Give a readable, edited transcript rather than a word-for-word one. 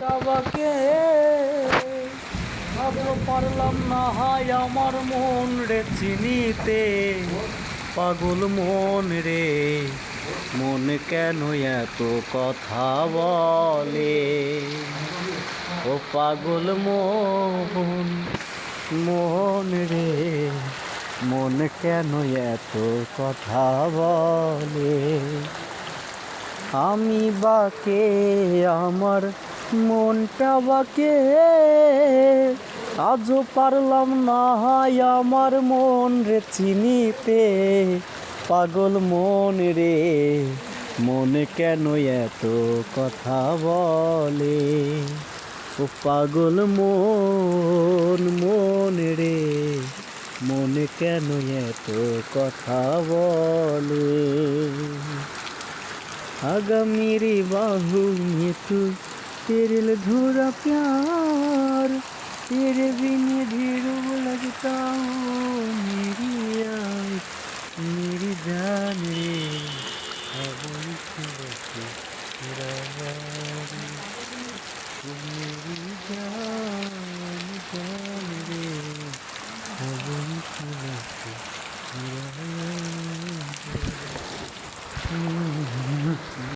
বাবাকে আজও পারলাম না হাই আমার মন রে চিনিতে। পাগল মন রে, মন কেন এত কথা বলে? ও পাগল মন, মন রে, মন কেন এত কথা বলে? আমি বাকে, আমার মনটা বাকে, আজও পারলাম না হাই আমার মন রে চিনিতে। পাগল মন রে, মন কেন এত কথা বলে? ও পাগল মন, মন রে, মন কেন এত কথা বলে? आगा मेरी बाहों में तू, तेरे अधूरा प्यार, तेरे बिन अधूरा लगता हूँ मेरी यार, मेरी जान रे, अब तेरा यार, तू मेरी जान जान।